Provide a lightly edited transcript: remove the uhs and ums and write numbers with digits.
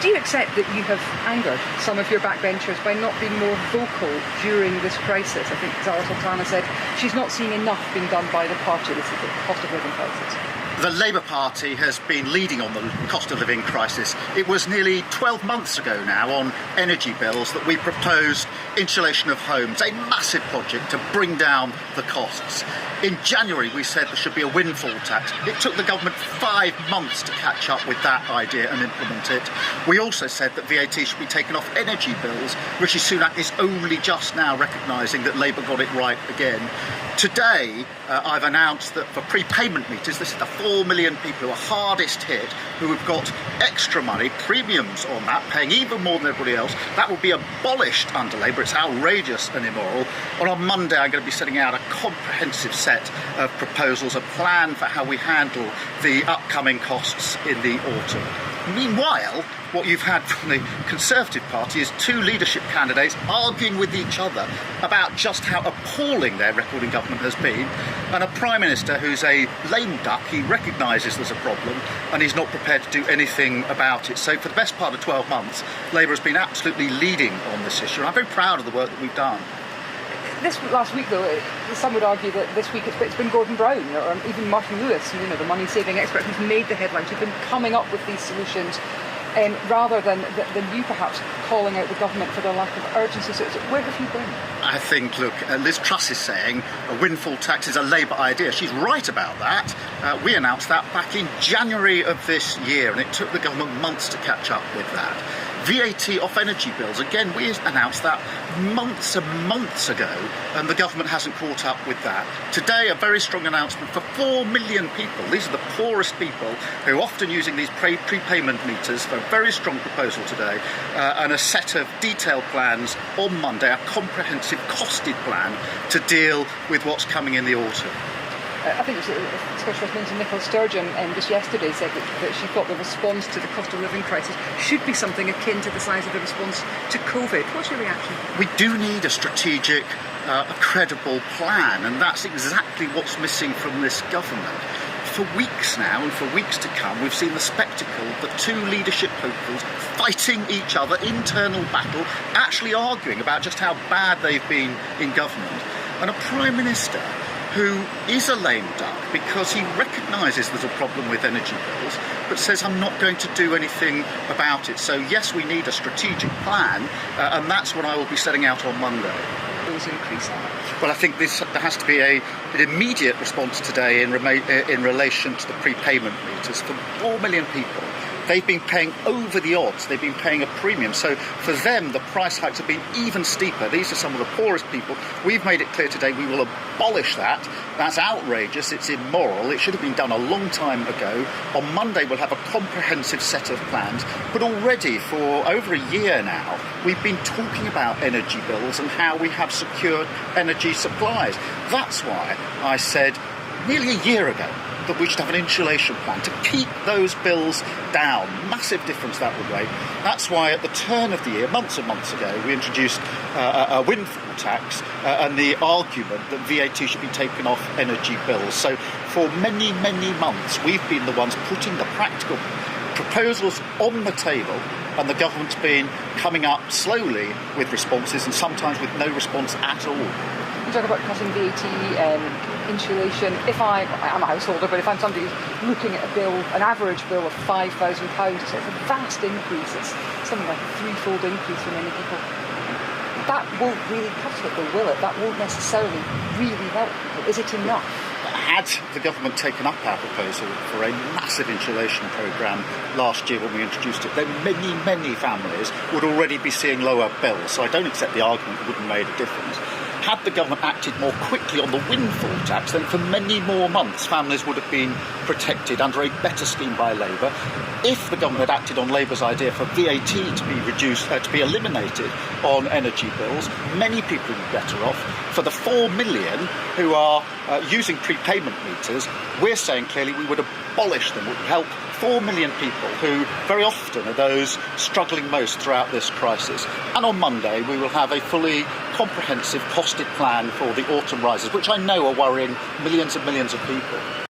Do you accept that you have angered some of your backbenchers by not being more vocal during this crisis? I think Zara Sultana said she's not seeing enough being done by the party. This is the cost of living crisis. The Labour Party has been leading on the cost of living crisis. It was nearly 12 months ago now on energy bills that we proposed insulation of homes, a massive project to bring down the costs. In January we said there should be a windfall tax. It took the government 5 months to catch up with that idea and implement it. We also said that VAT should be taken off energy bills. Rishi Sunak is only just now recognising that Labour got it right again. Today I've announced that for prepayment meters, this is the 4 million people who are hardest hit, who have got extra money, premiums on that, paying even more than everybody else. That will be abolished under Labour. It's outrageous and immoral. And on Monday I'm going to be setting out a comprehensive set of proposals, a plan for how we handle the upcoming costs in the autumn. Meanwhile, what you've had from the Conservative Party is two leadership candidates arguing with each other about just how appalling their record in government has been, and a Prime Minister who's a lame duck. He recognises there's a problem and he's not prepared to do anything about it. So for the best part of 12 months, Labour has been absolutely leading on this issue, and I'm very proud of the work that we've done. This last week, though, some would argue that this week it's been Gordon Brown or even Martin Lewis, the money-saving expert who's made the headlines, who've been coming up with these solutions rather than you perhaps calling out the government for their lack of urgency. So where have you been? I think, look, Liz Truss is saying a windfall tax is a Labour idea. She's right about that. We announced that back in January of this year, and it took the government months to catch up with that. VAT off energy bills, again, we announced that months and months ago, and the government hasn't caught up with that. Today, a very strong announcement for 4 million people. These are the poorest people who are often using these prepayment meters. For a very strong proposal today, and a set of detailed plans on Monday, a comprehensive costed plan to deal with what's coming in the autumn. I think it was Specialist Minister Nicola Sturgeon just yesterday said that she thought the response to the cost of living crisis should be something akin to the size of the response to COVID. What's your reaction? We do need a strategic, a credible plan, and that's exactly what's missing from this government. For weeks now, and for weeks to come, we've seen the spectacle of the two leadership hopefuls fighting each other, internal battle, actually arguing about just how bad they've been in government. And a Prime Minister who is a lame duck because he recognises there's a problem with energy bills, but says, I'm not going to do anything about it. So yes, we need a strategic plan, and that's what I will be setting out on Monday. Well, I think there has to be an immediate response today in relation to the prepayment meters for 4 million people. They've been paying over the odds. They've been paying a premium. So for them, the price hikes have been even steeper. These are some of the poorest people. We've made it clear today we will abolish that. That's outrageous. It's immoral. It should have been done a long time ago. On Monday, we'll have a comprehensive set of plans. But already for over a year now, we've been talking about energy bills and how we have secured energy supplies. That's why I said nearly a year ago that we should have an insulation plan to keep those bills down. Massive difference that would make. That's why at the turn of the year, months and months ago, we introduced a windfall tax and the argument that VAT should be taken off energy bills. So for many, many months, we've been the ones putting the practical proposals on the table, and the government's been coming up slowly with responses and sometimes with no response at all. You talk about cutting VAT, insulation. I'm a householder, but if I'm somebody who's looking at a bill, an average bill of £5,000, it's a vast increase. It's something like a threefold increase for many people. That won't really cut it, though, will it? That won't necessarily really help people. Is it enough? Had the government taken up our proposal for a massive insulation programme last year when we introduced it, then many, many families would already be seeing lower bills. So I don't accept the argument it wouldn't have made a difference. Had the government acted more quickly on the windfall tax, then for many more months families would have been protected under a better scheme by Labour. If the government had acted on Labour's idea for VAT to be reduced, to be eliminated on energy bills, many people would be better off. For the 4 million who are using prepayment meters, we're saying clearly we would abolish them. It would help 4 million people who very often are those struggling most throughout this crisis. And on Monday we will have a fully comprehensive costed plan for the autumn rises, which I know are worrying millions and millions of people.